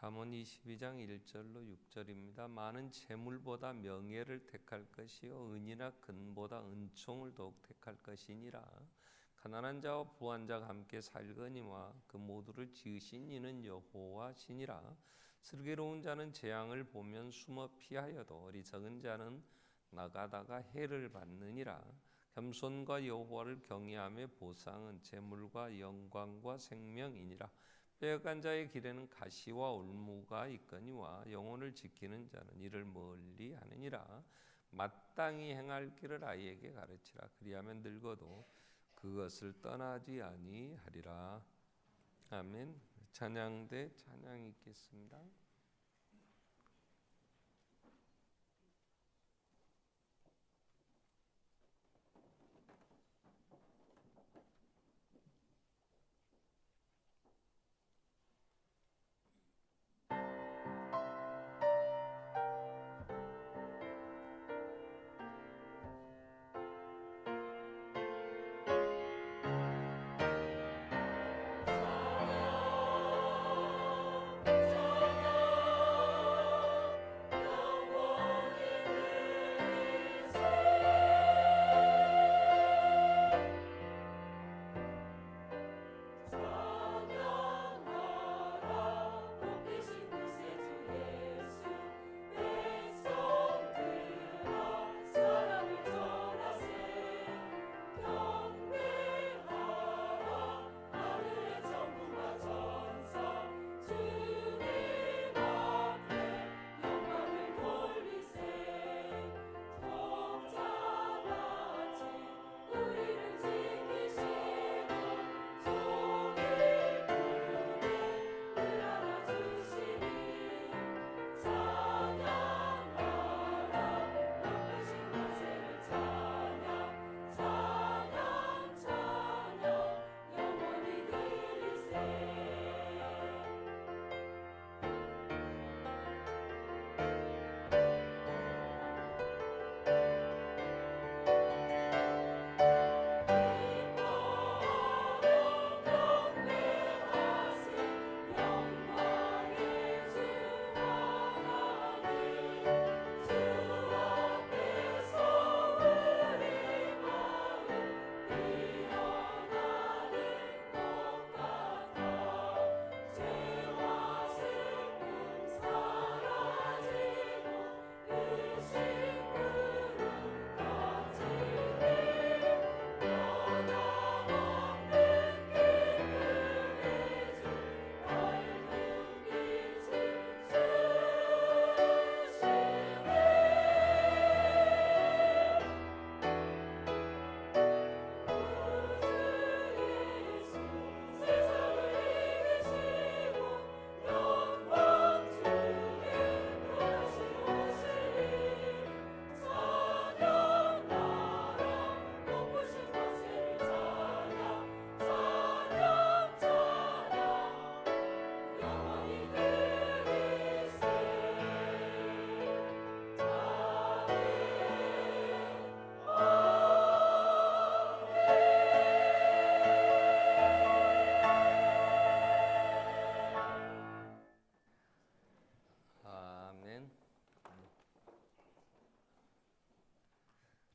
잠언 22장 1절로 6절입니다. 많은 재물보다 명예를 택할 것이요 은이나 금보다 은총을 더욱 택할 것이니라. 가난한 자와 부한 자가 함께 살거니와 그 모두를 지으신 이는 여호와시니라. 슬기로운 자는 재앙을 보면 숨어 피하여도 어리석은 자는 나가다가 해를 받느니라. 겸손과 여호와를 경외함의 보상은 재물과 영광과 생명이니라. 빼앗간 자의 길에는 가시와 올무가 있거니와 영혼을 지키는 자는 이를 멀리 하느니라. 마땅히 행할 길을 아이에게 가르치라. 그리하면 늙어도 그것을 떠나지 아니하리라. 아멘. 찬양대 찬양 있겠습니다.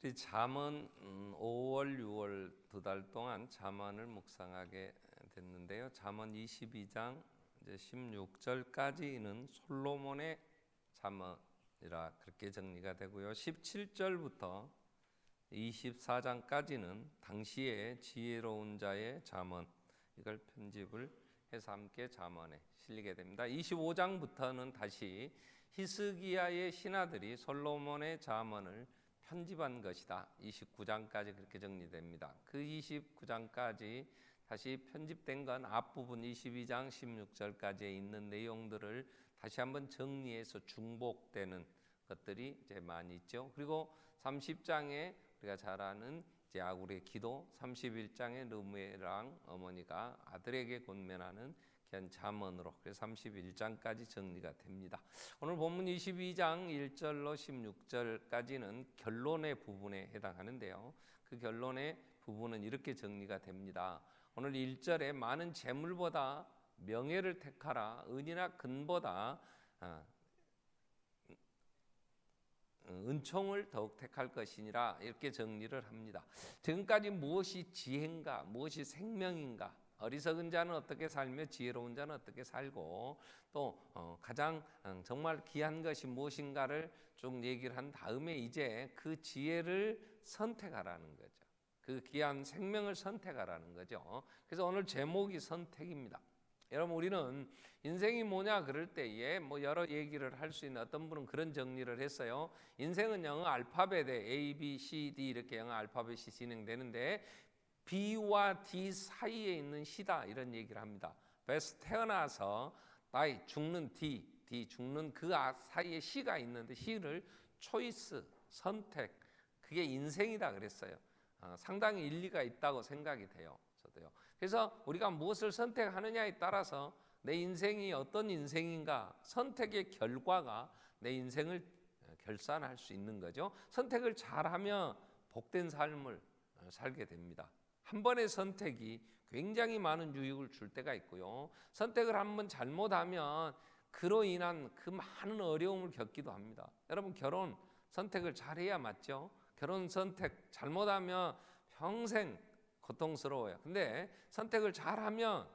우리 잠언 5월, 6월 두 달 동안 잠언을 묵상하게 됐는데요. 잠언 22장 이제 16절까지는 솔로몬의 잠언이라 그렇게 정리가 되고요. 17절부터 24장까지는 당시의 지혜로운 자의 잠언, 이걸 편집을 해서 함께 잠언에 실리게 됩니다. 25장부터는 다시 히스기야의 신하들이 솔로몬의 잠언을 편집한 것이다. 29장까지 그렇게 정리됩니다. 그 29장까지 다시 편집된 건 앞부분 22장 16절까지에 있는 내용들을 다시 한번 정리해서 중복되는 것들이 이제 많이 있죠. 그리고 30장에 우리가 잘 아는 이제 아굴의 기도, 31장에 르무엘랑 어머니가 아들에게 권면하는 그냥 잠언으로 그래서 31장까지 정리가 됩니다. 오늘 본문 22장 1절로 16절까지는 결론의 부분에 해당하는데요. 그 결론의 부분은 이렇게 정리가 됩니다. 오늘 1절에 많은 재물보다 명예를 택하라. 은이나 금보다 은총을 더욱 택할 것이니라. 이렇게 정리를 합니다. 지금까지 무엇이 지혜인가, 무엇이 생명인가, 어리석은 자는 어떻게 살며 지혜로운 자는 어떻게 살고, 또 가장 정말 귀한 것이 무엇인가를 쭉 얘기를 한 다음에 이제 그 지혜를 선택하라는 거죠. 그 귀한 생명을 선택하라는 거죠. 그래서 오늘 제목이 선택입니다. 여러분, 우리는 인생이 뭐냐 그럴 때에 뭐 여러 얘기를 할 수 있는, 어떤 분은 그런 정리를 했어요. 인생은 영어 알파벳에 A, B, C, D 이렇게 영어 알파벳이 진행되는데 B와 D 사이에 있는 시다, 이런 얘기를 합니다. 그래서 태어나서 die, 죽는 D 죽는 그 사이에 C가 있는데 C를 초이스, 선택, 그게 인생이다 그랬어요. 상당히 일리가 있다고 생각이 돼요. 저도요. 그래서 우리가 무엇을 선택하느냐에 따라서 내 인생이 어떤 인생인가, 선택의 결과가 내 인생을 결산할 수 있는 거죠. 선택을 잘하면 복된 삶을 살게 됩니다. 한 번의 선택이 굉장히 많은 유익을 줄 때가 있고요. 선택을 한번 잘못하면 그로 인한 그 많은 어려움을 겪기도 합니다. 여러분, 결혼 선택을 잘해야 맞죠? 결혼 선택 잘못하면 평생 고통스러워요. 근데 선택을 잘하면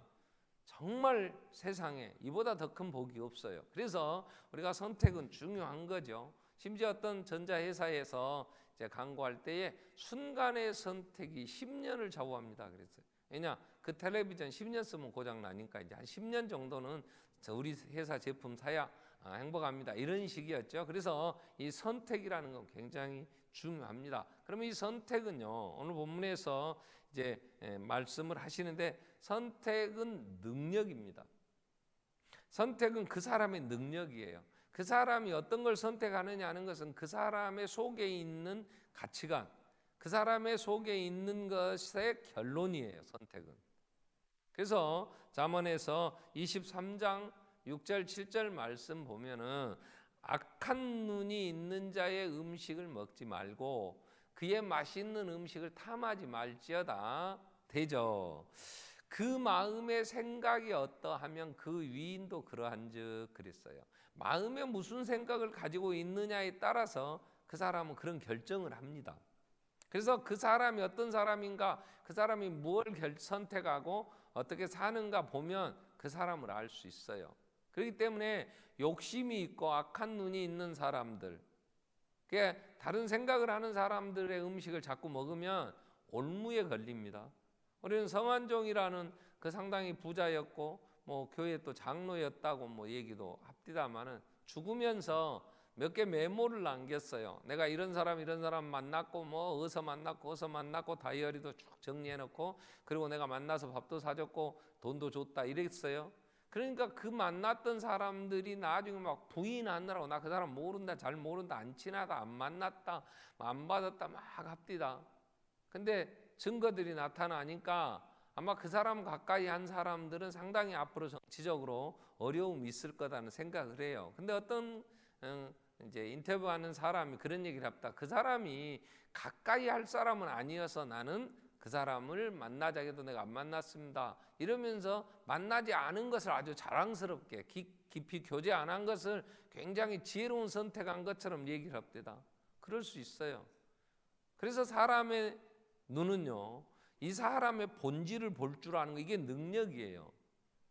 정말 세상에 이보다 더 큰 복이 없어요. 그래서 우리가 선택은 중요한 거죠. 심지어 어떤 전자회사에서 이제 광고할 때에 순간의 선택이 10년을 좌우합니다 그랬어요. 왜냐, 그 텔레비전 10년 쓰면 고장 나니까 이제 한 10년 정도는 우리 회사 제품 사야 행복합니다, 이런 식이었죠. 그래서 이 선택이라는 건 굉장히 중요합니다. 그러면 이 선택은요, 오늘 본문에서 이제 말씀을 하시는데, 선택은 능력입니다. 선택은 그 사람의 능력이에요. 그 사람이 어떤 걸 선택하느냐 하는 것은 그 사람의 속에 있는 가치관, 그 사람의 속에 있는 것의 결론이에요, 선택은. 그래서 잠언에서 23장 6절 7절 말씀 보면은 악한 눈이 있는 자의 음식을 먹지 말고 그의 맛있는 음식을 탐하지 말지어다 되죠. 그 마음의 생각이 어떠하면 그 위인도 그러한즉 그랬어요. 마음에 무슨 생각을 가지고 있느냐에 따라서 그 사람은 그런 결정을 합니다. 그래서 그 사람이 어떤 사람인가, 그 사람이 무엇을 선택하고 어떻게 사는가 보면 그 사람을 알 수 있어요. 그렇기 때문에 욕심이 있고 악한 눈이 있는 사람들, 다른 생각을 하는 사람들의 음식을 자꾸 먹으면 올무에 걸립니다. 우리는 성한종이라는 그 상당히 부자였고 뭐 교회 또 장로였다고 뭐 얘기도 합디다마는 죽으면서 몇 개 메모를 남겼어요. 내가 이런 사람 만났고 뭐 어디서 만났고 다이어리도 쭉 정리해놓고, 그리고 내가 만나서 밥도 사줬고 돈도 줬다 이랬어요. 그러니까 그 만났던 사람들이 나중에 막 부인하느라고 나 그 사람 모른다, 잘 모른다, 안 친하다, 안 만났다, 안 받았다 막 합디다. 근데 증거들이 나타나니까 아마 그 사람 가까이 한 사람들은 상당히 앞으로 정치적으로 어려움이 있을 거라는 생각을 해요. 근데 어떤 이제 인터뷰하는 사람이 그런 얘기를 합니다. 그 사람이 가까이 할 사람은 아니어서 나는 그 사람을 만나자 해도 내가 안 만났습니다, 이러면서 만나지 않은 것을 아주 자랑스럽게 깊이 교제 안 한 것을 굉장히 지혜로운 선택한 것처럼 얘기를 합니다. 그럴 수 있어요. 그래서 사람의 눈은요, 이 사람의 본질을 볼 줄 아는 거, 이게 능력이에요.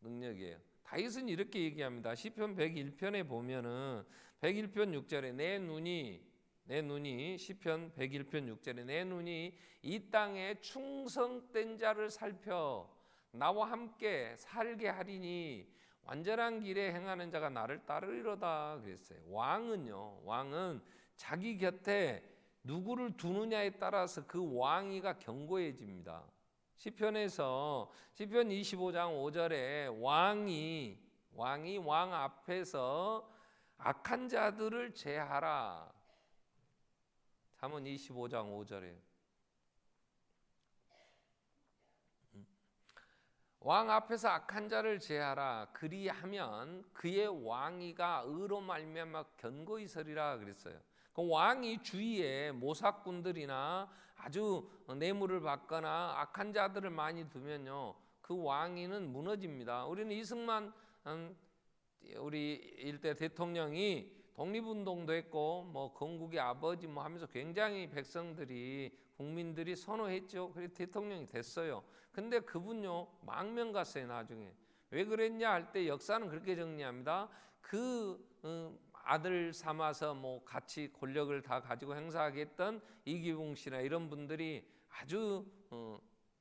능력이에요. 다윗은 이렇게 얘기합니다. 시편 101편에 보면은 101편 6절에 내 눈이 시편 101편 6절에 내 눈이 이 땅에 충성된 자를 살펴 나와 함께 살게 하리니 완전한 길에 행하는 자가 나를 따르리로다 그랬어요. 왕은 자기 곁에 누구를 두느냐에 따라서 그 왕위가 견고해집니다. 시편에서 시편 25장 5절에 왕이 왕 앞에서 악한 자들을 제하라. 잠언 25장 5절에 왕 앞에서 악한 자를 제하라. 그리하면 그의 왕위가 의로 말미암아 견고히 서리라 그랬어요. 그 왕이 주위에 모사꾼들이나 아주 뇌물을 받거나 악한 자들을 많이 두면요, 그 그 왕위는 무너집니다. 우리는 이승만 우리 일대 대통령이 독립운동도 했고 뭐 건국의 아버지 뭐 하면서 굉장히 백성들이 국민들이 선호했죠. 그래서 대통령이 됐어요. 근데 그분요 망명 갔어요. 나중에 왜 그랬냐 할 때 역사는 그렇게 정리합니다. 아들 삼아서 뭐 같이 권력을 다 가지고 행사하겠던 이기붕 씨나 이런 분들이 아주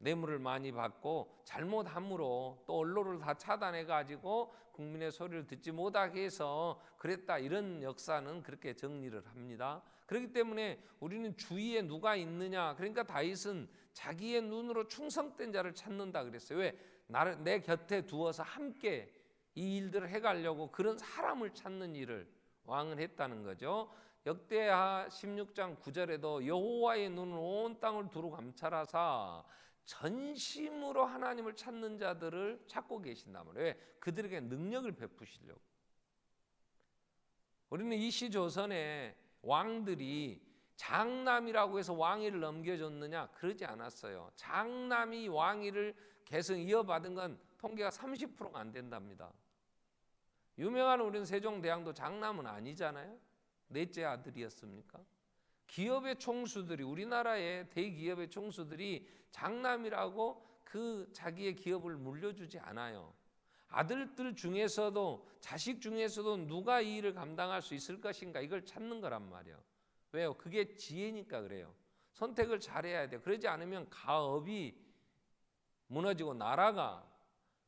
뇌물을 많이 받고 잘못함으로 또 언론을 다 차단해 가지고 국민의 소리를 듣지 못하게 해서 그랬다, 이런 역사는 그렇게 정리를 합니다. 그렇기 때문에 우리는 주위에 누가 있느냐, 그러니까 다윗은 자기의 눈으로 충성된 자를 찾는다 그랬어요. 왜? 나를 내 곁에 두어서 함께 이 일들을 해가려고 그런 사람을 찾는 일을 왕은 했다는 거죠. 역대하 16장 9절에도 여호와의 눈은 온 땅을 두루 감찰하사 전심으로 하나님을 찾는 자들을 찾고 계신단 말이에요. 왜? 그들에게 능력을 베푸시려고. 우리는 이 시 조선에 왕들이 장남이라고 해서 왕위를 넘겨줬느냐? 그러지 않았어요. 장남이 왕위를 계속 이어받은 건 통계가 30%가 안 된답니다. 유명한 우리는 세종대왕도 장남은 아니잖아요. 넷째 아들이었습니까? 기업의 총수들이, 우리나라의 대기업의 총수들이 장남이라고 그 자기의 기업을 물려주지 않아요. 아들들 중에서도, 자식 중에서도 누가 이 일을 감당할 수 있을 것인가, 이걸 찾는 거란 말이에요. 왜요? 그게 지혜니까 그래요. 선택을 잘해야 돼요. 그러지 않으면 가업이 무너지고 나라가,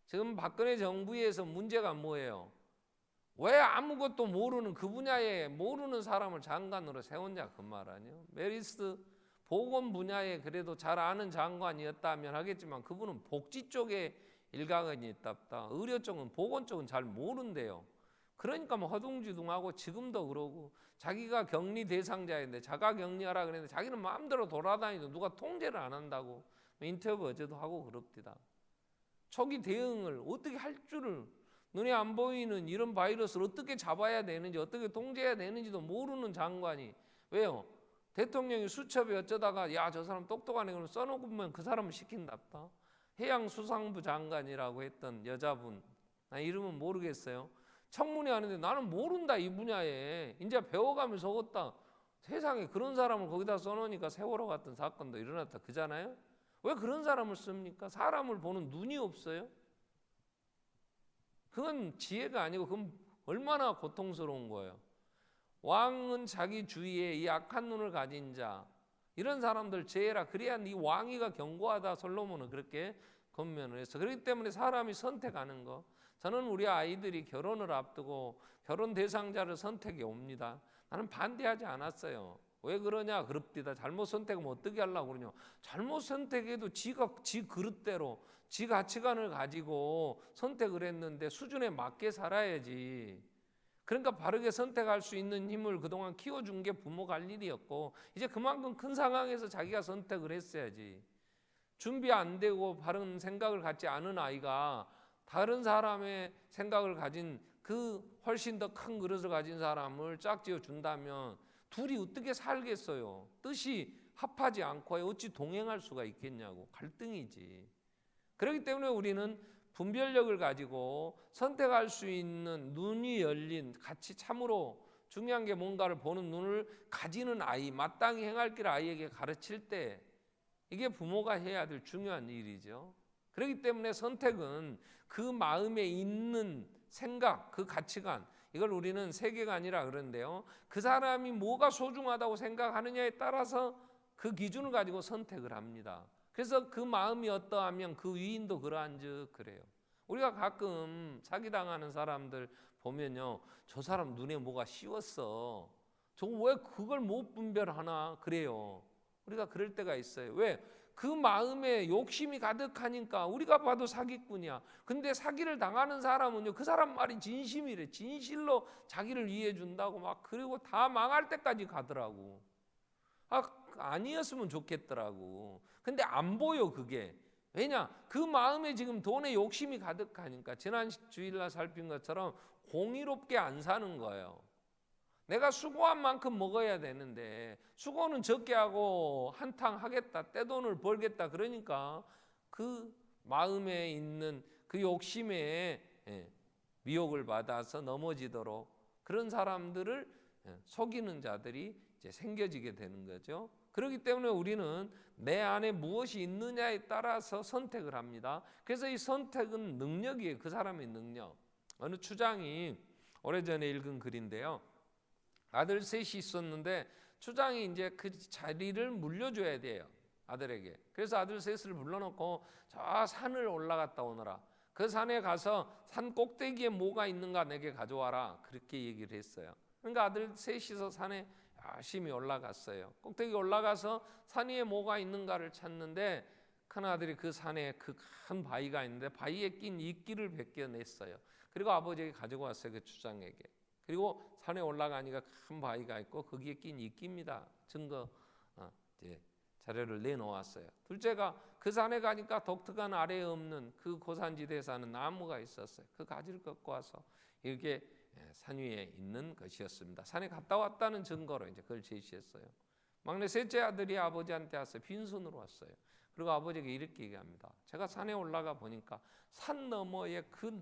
지금 박근혜 정부에서 문제가 뭐예요? 왜 아무것도 모르는, 그 분야에 모르는 사람을 장관으로 세웠냐, 그 말 아니에요? 메리스 보건 분야에 그래도 잘 아는 장관이었다면 하겠지만 그분은 복지 쪽에 일가견이 있답다. 의료 쪽은, 보건 쪽은 잘 모른대요. 그러니까 뭐 허둥지둥하고 지금도 그러고, 자기가 격리 대상자인데 자가 격리하라 그랬는데 자기는 마음대로 돌아다니도 누가 통제를 안 한다고 인터뷰 어제도 하고 그럽니다. 초기 대응을 어떻게 할 줄을, 눈에 안 보이는 이런 바이러스를 어떻게 잡아야 되는지, 어떻게 통제해야 되는지도 모르는 장관이, 왜요? 대통령이 수첩에 어쩌다가 야, 저 사람 똑똑하네 그러면 써놓으면 그 사람을 시킨답다. 해양수산부 장관이라고 했던 여자분, 나 이름은 모르겠어요. 청문회 하는데 나는 모른다, 이 분야에. 이제 배워가면서 적었다. 세상에 그런 사람을 거기다 써놓으니까 세월호 같은 사건도 일어났다, 그잖아요. 왜 그런 사람을 씁니까? 사람을 보는 눈이 없어요? 그건 지혜가 아니고 그건 얼마나 고통스러운 거예요. 왕은 자기 주위에 이 악한 눈을 가진 자, 이런 사람들 제해라. 그래야 네 왕위가 견고하다. 솔로몬은 그렇게 권면을 했어. 그렇기 때문에 사람이 선택하는 거, 저는 우리 아이들이 결혼을 앞두고 결혼 대상자를 선택해 옵니다. 나는 반대하지 않았어요. 왜 그러냐? 그럽디다. 잘못 선택하면 어떻게 하려고 그러냐? 잘못 선택해도 지가 지 그릇대로 지 가치관을 가지고 선택을 했는데 수준에 맞게 살아야지. 그러니까 바르게 선택할 수 있는 힘을 그동안 키워준 게 부모가 할 일이었고, 이제 그만큼 큰 상황에서 자기가 선택을 했어야지. 준비 안 되고 바른 생각을 갖지 않은 아이가 다른 사람의 생각을 가진, 그 훨씬 더 큰 그릇을 가진 사람을 짝지어 준다면 둘이 어떻게 살겠어요? 뜻이 합하지 않고 어찌 동행할 수가 있겠냐고. 갈등이지. 그렇기 때문에 우리는 분별력을 가지고 선택할 수 있는 눈이 열린, 같이 참으로 중요한 게 뭔가를 보는 눈을 가지는 아이, 마땅히 행할 길 아이에게 가르칠 때, 이게 부모가 해야 될 중요한 일이죠. 그렇기 때문에 선택은 그 마음에 있는 생각, 그 가치관, 이걸 우리는 세계관이라 그러는데요, 그 사람이 뭐가 소중하다고 생각하느냐에 따라서 그 기준을 가지고 선택을 합니다. 그래서 그 마음이 어떠하면 그 위인도 그러한즉 그래요. 우리가 가끔 사기당하는 사람들 보면요, 저 사람 눈에 뭐가 씌웠어, 저거 왜 그걸 못 분별하나, 그래요. 우리가 그럴 때가 있어요. 왜? 그 마음에 욕심이 가득하니까. 우리가 봐도 사기꾼이야. 근데 사기를 당하는 사람은요, 그 사람 말이 진심이래. 진실로 자기를 이해해 준다고 막, 그리고 다 망할 때까지 가더라고. 아니었으면 좋겠더라고. 근데 안 보여, 그게. 왜냐? 그 마음에 지금 돈에 욕심이 가득하니까. 지난 주일날 살핀 것처럼 공의롭게 안 사는 거예요. 내가 수고한 만큼 먹어야 되는데 수고는 적게 하고 한탕 하겠다, 떼돈을 벌겠다, 그러니까 그 마음에 있는 그 욕심에 미혹을 받아서 넘어지도록 그런 사람들을 속이는 자들이 이제 생겨지게 되는 거죠. 그렇기 때문에 우리는 내 안에 무엇이 있느냐에 따라서 선택을 합니다. 그래서 이 선택은 능력이에요. 그 사람의 능력. 어느 추장이 오래전에 읽은 글인데요. 아들 셋이 있었는데 추장이 이제 그 자리를 물려줘야 돼요. 아들에게. 그래서 아들 셋을 불러놓고 저 산을 올라갔다 오너라. 그 산에 가서 산 꼭대기에 뭐가 있는가 내게 가져와라. 그렇게 얘기를 했어요. 그러니까 아들 셋이서 산에 열심히 올라갔어요. 꼭대기 올라가서 산 위에 뭐가 있는가를 찾는데 큰 아들이 그 산에 그 큰 바위가 있는데 바위에 낀 이끼를 벗겨냈어요. 그리고 아버지에게 가지고 왔어요. 그 추장에게. 그리고 산에 올라가니까 큰 바위가 있고 거기에 낀 이끼입니다. 증거 이제 자료를 내놓았어요. 둘째가 그 산에 가니까 독특한 아래에 없는 그 고산지대에 사는 나무가 있었어요. 그 가지를 꺾고 와서 이게 산 위에 있는 것이었습니다. 산에 갔다 왔다는 증거로 이제 그걸 제시했어요. 막내 셋째 아들이 아버지한테 왔어요. 빈손으로 왔어요. 그리고 아버지에게 이렇게 얘기합니다. 제가 산에 올라가 보니까 산 너머에 그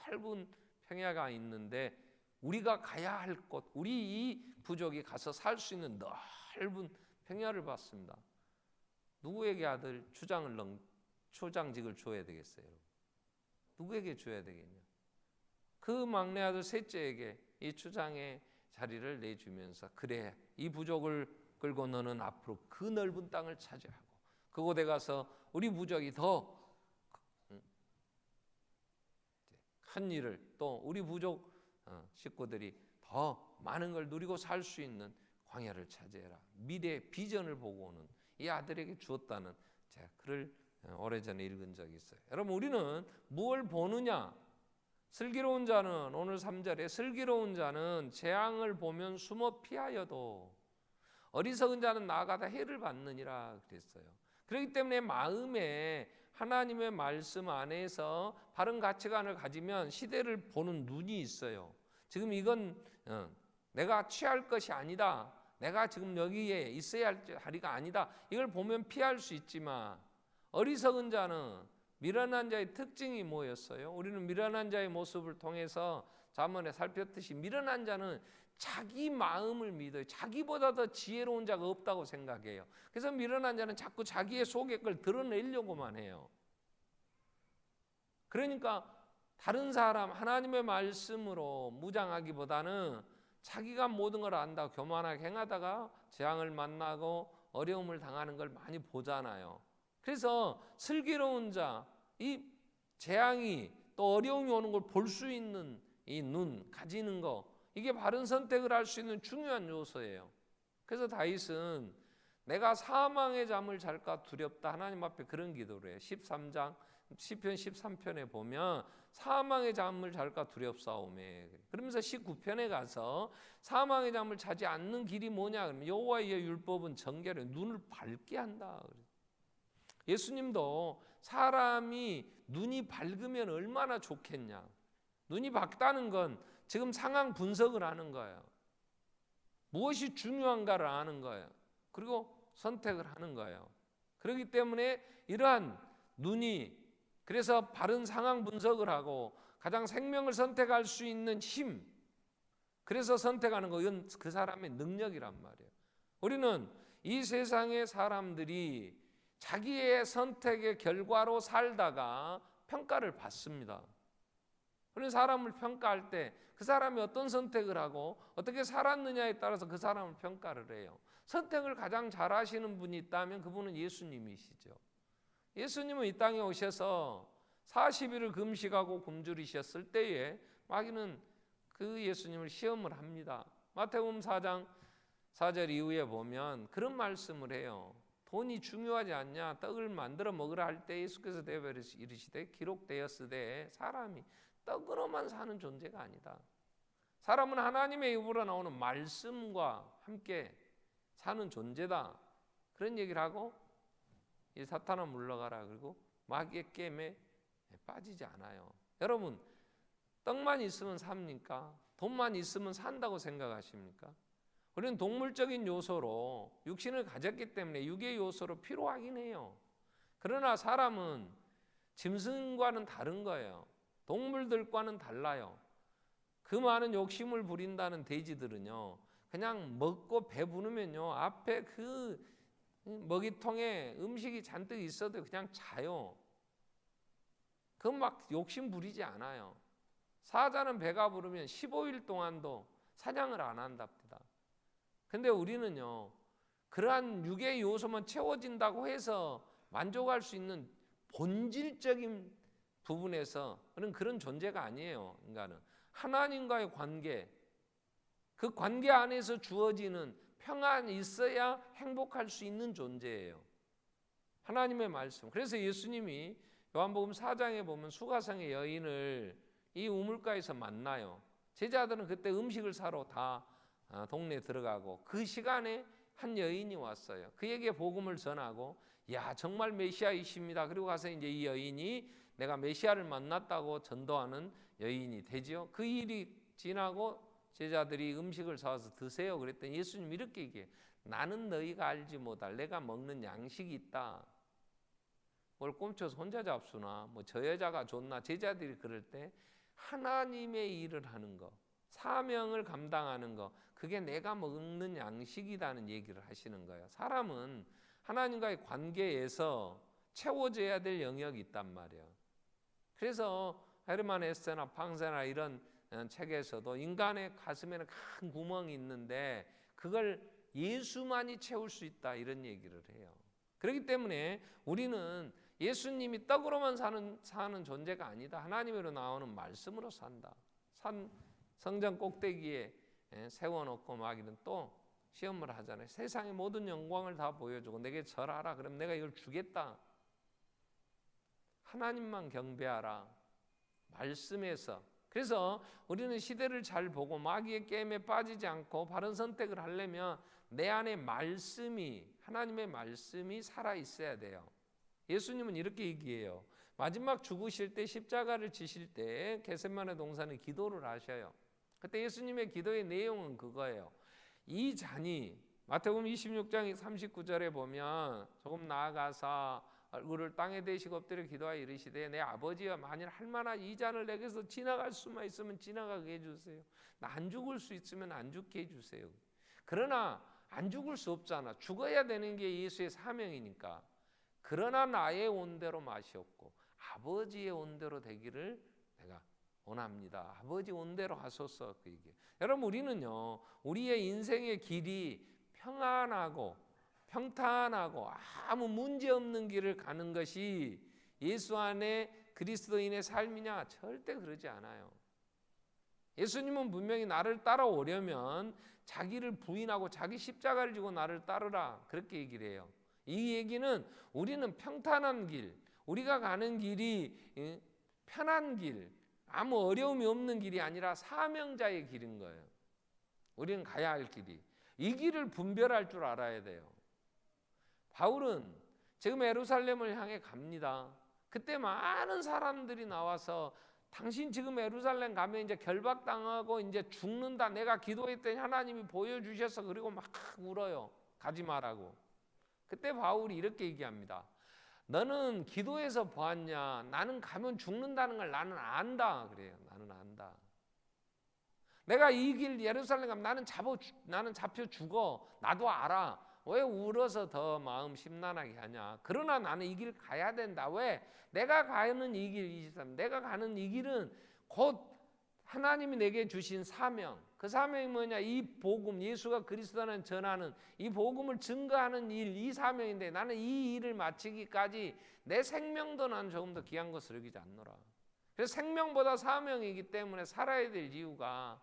넓은 평야가 있는데 우리가 가야 할 곳, 우리 이 부족이 가서 살 수 있는 넓은 평야를 봤습니다. 누구에게 아들 초장직을 줘야 되겠어요? 누구에게 줘야 되겠냐? 그 막내 아들 셋째에게 이 추장의 자리를 내주면서 그래, 이 부족을 끌고 너는 앞으로 그 넓은 땅을 차지하고 그곳에 가서 우리 부족이 더 큰 일을 또 우리 부족 식구들이 더 많은 걸 누리고 살 수 있는 광야를 차지해라. 미래의 비전을 보고 오는 이 아들에게 주었다는 제가 글을 오래전에 읽은 적이 있어요. 여러분, 우리는 무엇을 보느냐? 슬기로운 자는 오늘 3절에 슬기로운 자는 재앙을 보면 숨어 피하여도 어리석은 자는 나아가다 해를 받느니라 그랬어요. 그렇기 때문에 마음에 하나님의 말씀 안에서 바른 가치관을 가지면 시대를 보는 눈이 있어요. 지금 이건 내가 취할 것이 아니다. 내가 지금 여기에 있어야 할 자리가 아니다. 이걸 보면 피할 수 있지만 어리석은 자는 미련한 자의 특징이 뭐였어요? 우리는 미련한 자의 모습을 통해서 잠언에 살폈듯이 미련한 자는 자기 마음을 믿어요. 자기보다 더 지혜로운 자가 없다고 생각해요. 그래서 미련한 자는 자꾸 자기의 속의 걸 드러내려고만 해요. 그러니까 다른 사람 하나님의 말씀으로 무장하기보다는 자기가 모든 걸 안다고 교만하게 행하다가 재앙을 만나고 어려움을 당하는 걸 많이 보잖아요. 그래서 슬기로운 자, 이 재앙이 또 어려움이 오는 걸 볼 수 있는 이 눈 가지는 거, 이게 바른 선택을 할 수 있는 중요한 요소예요. 그래서 다윗은 내가 사망의 잠을 잘까 두렵다 하나님 앞에 그런 기도를 해요. 13장 시편 13편에 보면 사망의 잠을 잘까 두렵사오매. 그러면서 19편에 가서 사망의 잠을 자지 않는 길이 뭐냐 그러면 여호와의 율법은 정결해 눈을 밝게 한다. 예수님도 사람이 눈이 밝으면 얼마나 좋겠냐. 눈이 밝다는 건 지금 상황 분석을 하는 거예요. 무엇이 중요한가를 아는 거예요. 그리고 선택을 하는 거예요. 그렇기 때문에 이러한 눈이 그래서 바른 상황 분석을 하고 가장 생명을 선택할 수 있는 힘, 그래서 선택하는 거, 이건 그 사람의 능력이란 말이에요. 우리는 이 세상의 사람들이 자기의 선택의 결과로 살다가 평가를 받습니다. 그런 사람을 평가할 때 그 사람이 어떤 선택을 하고 어떻게 살았느냐에 따라서 그 사람을 평가를 해요. 선택을 가장 잘하시는 분이 있다면 그분은 예수님이시죠. 예수님은 이 땅에 오셔서 40일을 금식하고 굶주리셨을 때에 마귀는 그 예수님을 시험을 합니다. 마태복음 4장 4절 이후에 보면 그런 말씀을 해요. 돈이 중요하지 않냐? 떡을 만들어 먹으라 할 때 예수께서 대답하여 이르시되 기록되었으되 사람이 떡으로만 사는 존재가 아니다. 사람은 하나님의 입으로 나오는 말씀과 함께 사는 존재다. 그런 얘기를 하고 이 사탄아 물러가라. 그리고 마귀의 게임에 빠지지 않아요. 여러분, 떡만 있으면 삽니까? 돈만 있으면 산다고 생각하십니까? 우리는 동물적인 요소로 육신을 가졌기 때문에 육의 요소로 필요하긴 해요. 그러나 사람은 짐승과는 다른 거예요. 동물들과는 달라요. 그 많은 욕심을 부린다는 돼지들은요, 그냥 먹고 배부르면요, 앞에 그 먹이통에 음식이 잔뜩 있어도 그냥 자요. 그 막 욕심 부리지 않아요. 사자는 배가 부르면 15일 동안도 사냥을 안 한답니다. 근데 우리는요, 그러한 육의 요소만 채워진다고 해서 만족할 수 있는 본질적인 부분에서 그런 존재가 아니에요. 인간은 하나님과의 관계, 그 관계 안에서 주어지는 평안이 있어야 행복할 수 있는 존재예요. 하나님의 말씀. 그래서 예수님이 요한복음 4장에 보면 수가성의 여인을 이 우물가에서 만나요. 제자들은 그때 음식을 사러 다 동네에 들어가고, 그 시간에 한 여인이 왔어요. 그에게 복음을 전하고, 야, 정말 메시아이십니다. 그리고 가서 이제 이 여인이 내가 메시아를 만났다고 전도하는 여인이 되죠. 그 일이 지나고 제자들이 음식을 사와서 드세요 그랬더니 예수님 이렇게 얘기해요. 나는 너희가 알지 못할 내가 먹는 양식이 있다. 뭘 꼼쳐서 혼자 잡수나 뭐 저 여자가 좋나. 제자들이 그럴 때 하나님의 일을 하는 거, 사명을 감당하는 거, 그게 내가 먹는 양식이라는 얘기를 하시는 거예요. 사람은 하나님과의 관계에서 채워져야 될 영역이 있단 말이에요. 그래서 헤르만 헤세나 방세나 이런 책에서도 인간의 가슴에는 큰 구멍이 있는데 그걸 예수만이 채울 수 있다, 이런 얘기를 해요. 그렇기 때문에 우리는 예수님이 떡으로만 사는 존재가 아니다. 하나님으로 나오는 말씀으로 산다. 성전 꼭대기에 세워놓고 마귀는 또 시험을 하잖아요. 세상의 모든 영광을 다 보여주고 내게 절하라. 그럼 내가 이걸 주겠다. 하나님만 경배하라. 말씀에서. 그래서 우리는 시대를 잘 보고 마귀의 게임에 빠지지 않고 바른 선택을 하려면 내 안에 말씀이, 하나님의 말씀이 살아 있어야 돼요. 예수님은 이렇게 얘기해요. 마지막 죽으실 때, 십자가를 지실 때 겟세마네 동산에 기도를 하셔요. 그때 예수님의 기도의 내용은 그거예요. 이 잔이, 마태복음 26장 39절에 보면 조금 나아가서 얼굴을 땅에 대시고 엎드려 기도하여 이르시되 내 아버지여, 만일 할 만한 이 잔을 내게서 지나갈 수만 있으면 지나가게 해주세요. 나 안 죽을 수 있으면 안 죽게 해주세요. 그러나 안 죽을 수 없잖아. 죽어야 되는 게 예수의 사명이니까. 그러나 나의 온대로 마시옵고 아버지의 온대로 되기를 내가 원합니다. 아버지 온대로 하소서. 그 얘기예요. 여러분, 우리는요, 우리의 인생의 길이 평안하고 평탄하고 아무 문제 없는 길을 가는 것이 예수 안에 그리스도인의 삶이냐? 절대 그러지 않아요. 예수님은 분명히 나를 따라오려면 자기를 부인하고 자기 십자가를 지고 나를 따르라, 그렇게 얘기를 해요. 이 얘기는 우리는 평탄한 길, 우리가 가는 길이 편한 길, 아무 어려움이 없는 길이 아니라 사명자의 길인 거예요. 우리는 가야 할 길이. 이 길을 분별할 줄 알아야 돼요. 바울은 지금 예루살렘을 향해 갑니다. 그때 많은 사람들이 나와서 당신 지금 예루살렘 가면 이제 결박당하고 이제 죽는다. 내가 기도했더니 하나님이 보여주셔서. 그리고 막 울어요. 가지 말라고. 그때 바울이 이렇게 얘기합니다. 너는 기도해서 보았냐? 나는 가면 죽는다는 걸 나는 안다. 그래요. 나는 안다. 내가 이 길 예루살렘 가면 나는 잡혀 죽어. 나도 알아. 왜 울어서 더 마음 심란하게 하냐? 그러나 나는 이 길 가야 된다. 왜? 내가 가는 이 길, 23, 내가 가는 이 길은 곧 하나님이 내게 주신 사명. 그 사명이 뭐냐? 이 복음, 예수가 그리스도라는 전하는 이 복음을 증거하는 일, 이 사명인데 나는 이 일을 마치기까지 내 생명도 난 조금 더 귀한 것을 여기지 않노라. 그래서 생명보다 사명이기 때문에 살아야 될 이유가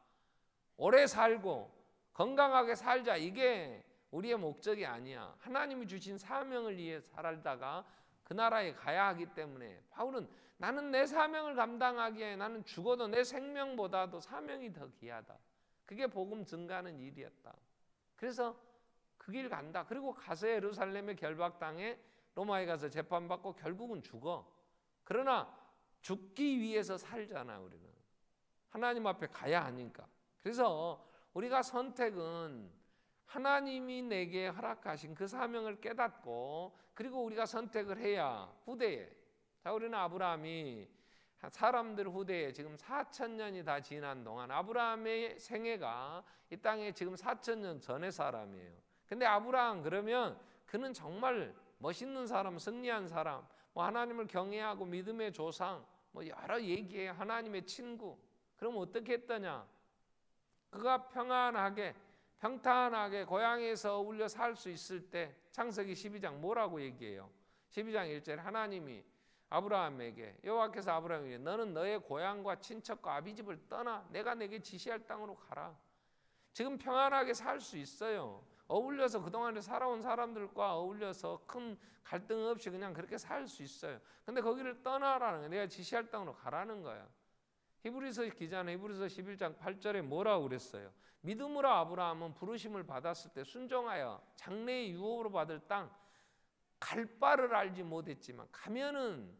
오래 살고 건강하게 살자, 이게 우리의 목적이 아니야. 하나님이 주신 사명을 위해 살다가 그 나라에 가야 하기 때문에 바울은 나는 내 사명을 감당하기에 나는 죽어도 내 생명보다도 사명이 더 귀하다. 그게 복음 증가하는 일이었다. 그래서 그 길 간다. 그리고 가서 예루살렘에 결박당해 로마에 가서 재판받고 결국은 죽어. 그러나 죽기 위해서 살잖아. 우리는 하나님 앞에 가야 하니까. 그래서 우리가 선택은 하나님이 내게 허락하신 그 사명을 깨닫고, 그리고 우리가 선택을 해야 후대에 자, 우리는 아브라함이 사람들 후대에 지금 4,000년이 다 지난 동안 아브라함의 생애가 이 땅에 지금 4,000년 전의 사람이에요. 근데 아브라함 그러면 그는 정말 멋있는 사람, 승리한 사람, 뭐 하나님을 경외하고 믿음의 조상, 뭐 여러 얘기에 하나님의 친구. 그럼 어떻게 했더냐? 그가 평탄하게 고향에서 어울려 살 수 있을 때 창세기 12장 뭐라고 얘기해요? 12장 1절에 하나님이 아브라함에게 여호와께서 아브라함에게 너는 너의 고향과 친척과 아비집을 떠나 내가 내게 지시할 땅으로 가라. 지금 평안하게 살 수 있어요. 어울려서 그동안에 살아온 사람들과 어울려서 큰 갈등 없이 그냥 그렇게 살 수 있어요. 근데 거기를 떠나라는 거예요. 내가 지시할 땅으로 가라는 거야. 히브리서 기자는 히브리서 11장 8절에 뭐라고 그랬어요? 믿음으로 아브라함은 부르심을 받았을 때 순종하여 장래의 유업으로 받을 땅 갈 바를 알지 못했지만 가면은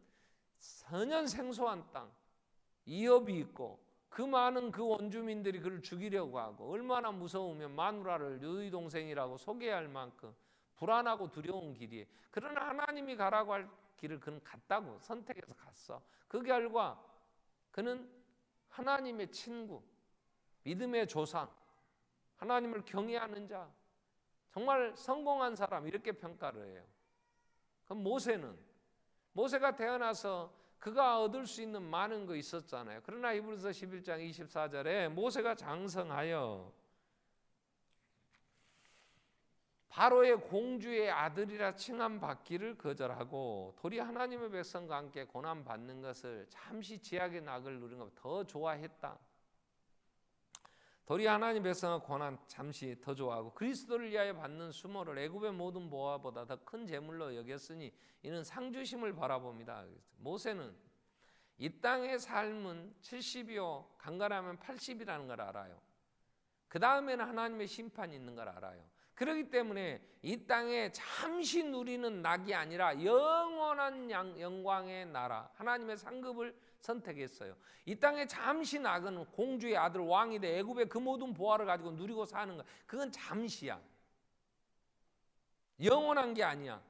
선연 생소한 땅, 이업이 있고 그 많은 그 원주민들이 그를 죽이려고 하고 얼마나 무서우면 마누라를 너희 동생이라고 소개할 만큼 불안하고 두려운 길이에요. 그러나 하나님이 가라고 할 길을 그는 갔다고 선택해서 갔어. 그 결과 그는 하나님의 친구, 믿음의 조상, 하나님을 경외하는 자, 정말 성공한 사람 이렇게 평가를 해요. 그럼 모세가 태어나서 그가 얻을 수 있는 많은 거 있었잖아요. 그러나 히브리서 11장 24절에 모세가 장성하여 바로의 공주의 아들이라 칭함받기를 거절하고 도리 하나님의 백성과 함께 고난받는 것을 잠시 지약의 낙을 누리는 것보다 더 좋아했다. 도리 하나님 백성의 고난 잠시 더 좋아하고 그리스도를 위하여 받는 수모를 애굽의 모든 보화보다 더 큰 재물로 여겼으니 이는 상주심을 바라봅니다. 모세는 이 땅의 삶은 70이요 강건하면 80이라는 걸 알아요. 그 다음에는 하나님의 심판이 있는 걸 알아요. 그렇기 때문에 이 땅에 잠시 누리는 낙이 아니라 영원한 영광의 나라 하나님의 상급을 선택했어요. 이 땅에 잠시 낙은 공주의 아들 왕이 돼 애굽의 그 모든 보화를 가지고 누리고 사는 거 그건 잠시야. 영원한 게 아니야.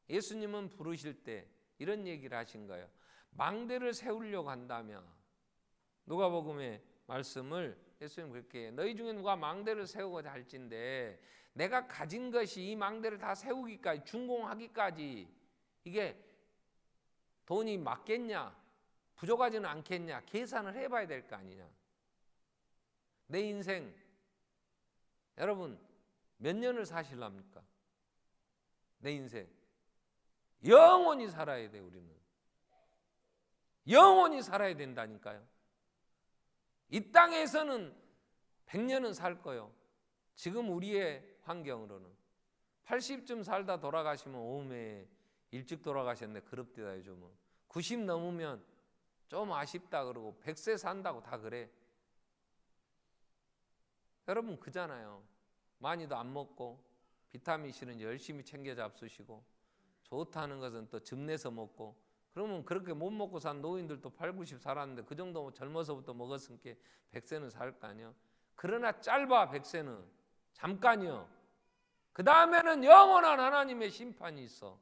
예수님은 부르실 때 이런 얘기를 하신 거예요. 망대를 세우려고 한다면 누가복음의 말씀을 예수님 그렇게 해요. 너희 중에 누가 망대를 세우고자 할진대 내가 가진 것이 이 망대를 다 세우기까지 준공하기까지 이게 돈이 맞겠냐 부족하지는 않겠냐 계산을 해봐야 될 거 아니냐. 내 인생 여러분 몇 년을 사실랍니까? 내 인생 영원히 살아야 돼. 우리는 영원히 살아야 된다니까요. 이 땅에서는 100년은 살 거요. 지금 우리의 환경으로는 80쯤 살다 돌아가시면 오메 일찍 돌아가셨네 그럽디다. 요즘은 90 넘으면 좀 아쉽다 그러고 100세 산다고 다 그래. 여러분 그잖아요. 많이도 안 먹고 비타민C는 열심히 챙겨 잡수시고 좋다는 것은 또 즙내서 먹고 그러면 그렇게 못 먹고 산 노인들도 8, 90 살았는데 그 정도 젊어서부터 먹었으니까 100세는 살 거 아니야. 그러나 짧아 100세는 잠깐이요. 그 다음에는 영원한 하나님의 심판이 있어.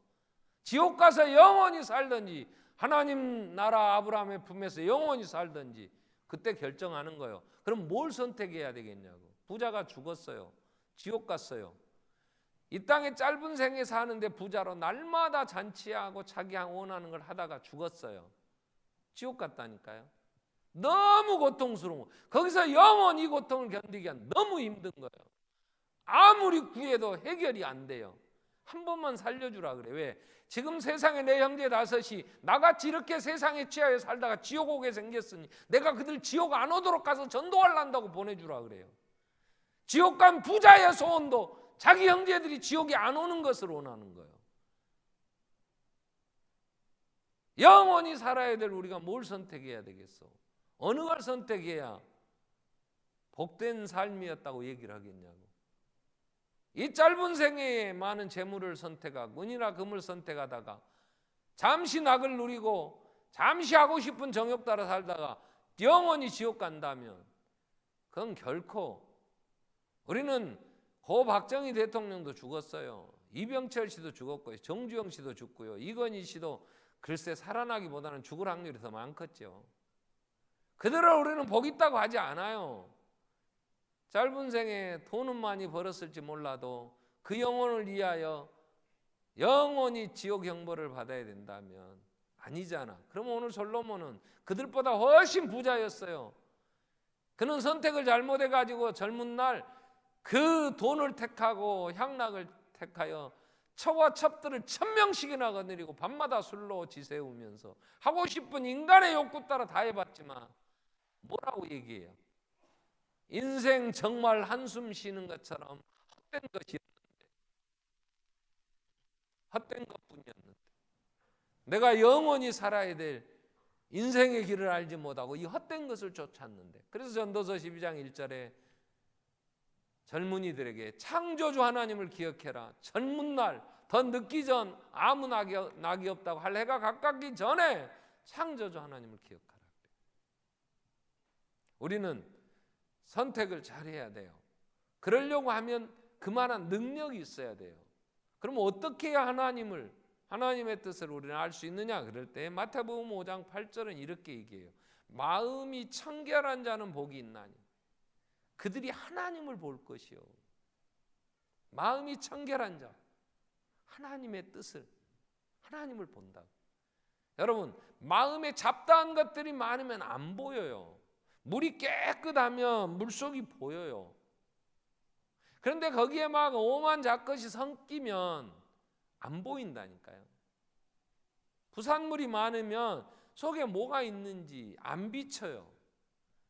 지옥 가서 영원히 살든지 하나님 나라 아브라함의 품에서 영원히 살든지 그때 결정하는 거예요. 그럼 뭘 선택해야 되겠냐고. 부자가 죽었어요. 지옥 갔어요. 이 땅에 짧은 생에 사는데 부자로 날마다 잔치하고 자기 원하는 걸 하다가 죽었어요. 지옥 갔다니까요. 너무 고통스러워. 거기서 영원히 이 고통을 견디기가 너무 힘든 거예요. 아무리 구해도 해결이 안 돼요. 한 번만 살려주라 그래. 왜? 지금 세상에 내 형제 다섯이 나같이 이렇게 세상에 취하여 살다가 지옥 오게 생겼으니 내가 그들 지옥 안 오도록 가서 전도하려고 보내주라 그래요. 지옥 간 부자의 소원도 자기 형제들이 지옥에 안 오는 것을 원하는 거예요. 영원히 살아야 될 우리가 뭘 선택해야 되겠어? 어느 걸 선택해야 복된 삶이었다고 얘기를 하겠냐고. 이 짧은 생애에 많은 재물을 선택하고 은이나 금을 선택하다가 잠시 낙을 누리고 잠시 하고 싶은 정욕 따라 살다가 영원히 지옥 간다면 그건 결코. 우리는 고 박정희 대통령도 죽었어요. 이병철 씨도 죽었고요. 정주영 씨도 죽고요. 이건희 씨도 글쎄 살아나기보다는 죽을 확률이 더 많겠죠. 그들을 우리는 복 있다고 하지 않아요. 짧은 생에 돈은 많이 벌었을지 몰라도 그 영혼을 위하여 영원히 지옥 형벌을 받아야 된다면 아니잖아. 그럼 오늘 솔로몬은 그들보다 훨씬 부자였어요. 그는 선택을 잘못해가지고 젊은 날 그 돈을 택하고 향락을 택하여 처와 첩들을 1000명씩이나 거느리고 밤마다 술로 지새우면서 하고 싶은 인간의 욕구 따라 다 해봤지만 뭐라고 얘기해요? 인생 정말 한숨 쉬는 것처럼 헛된 것이었는데, 헛된 것뿐이었는데 내가 영원히 살아야 될 인생의 길을 알지 못하고 이 헛된 것을 쫓았는데, 그래서 전도서 12장 1절에 젊은이들에게 창조주 하나님을 기억해라. 젊은 날 더 늦기 전 아무 낙이 없다고 할 해가 가깝기 전에 창조주 하나님을 기억하라. 우리는 선택을 잘해야 돼요. 그러려고 하면 그만한 능력이 있어야 돼요. 그럼 어떻게 해야 하나님의 뜻을 우리는 알 수 있느냐? 그럴 때 마태복음 5장 8절은 이렇게 얘기해요. 마음이 청결한 자는 복이 있나니 그들이 하나님을 볼 것이요. 마음이 청결한 자, 하나님의 뜻을, 하나님을 본다. 여러분, 마음에 잡다한 것들이 많으면 안 보여요. 물이 깨끗하면 물속이 보여요. 그런데 거기에 막 오만 잡것이 섞이면 안 보인다니까요. 부산물이 많으면 속에 뭐가 있는지 안 비쳐요.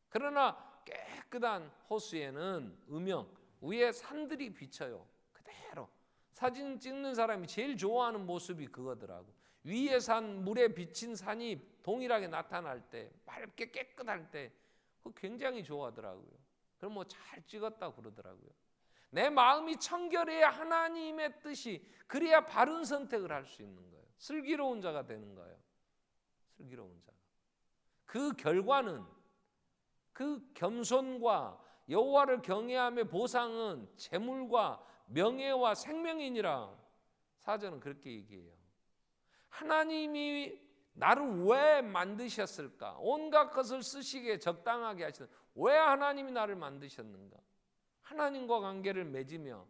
그러나 깨끗한 호수에는 음영, 위에 산들이 비쳐요. 그대로. 사진 찍는 사람이 제일 좋아하는 모습이 그거더라고. 위에 산, 물에 비친 산이 동일하게 나타날 때, 맑게 깨끗할 때 그거 굉장히 좋아하더라고요. 그럼 뭐 잘 찍었다고 그러더라고요. 내 마음이 청결해야 하나님의 뜻이, 그래야 바른 선택을 할 수 있는 거예요. 슬기로운 자가 되는 거예요. 슬기로운 자가. 그 결과는, 그 겸손과 여호와를 경외함의 보상은 재물과 명예와 생명이니라. 사전은 그렇게 얘기해요. 하나님이 나를 왜 만드셨을까? 온갖 것을 쓰시기에 적당하게 하시는, 왜 하나님이 나를 만드셨는가? 하나님과 관계를 맺으며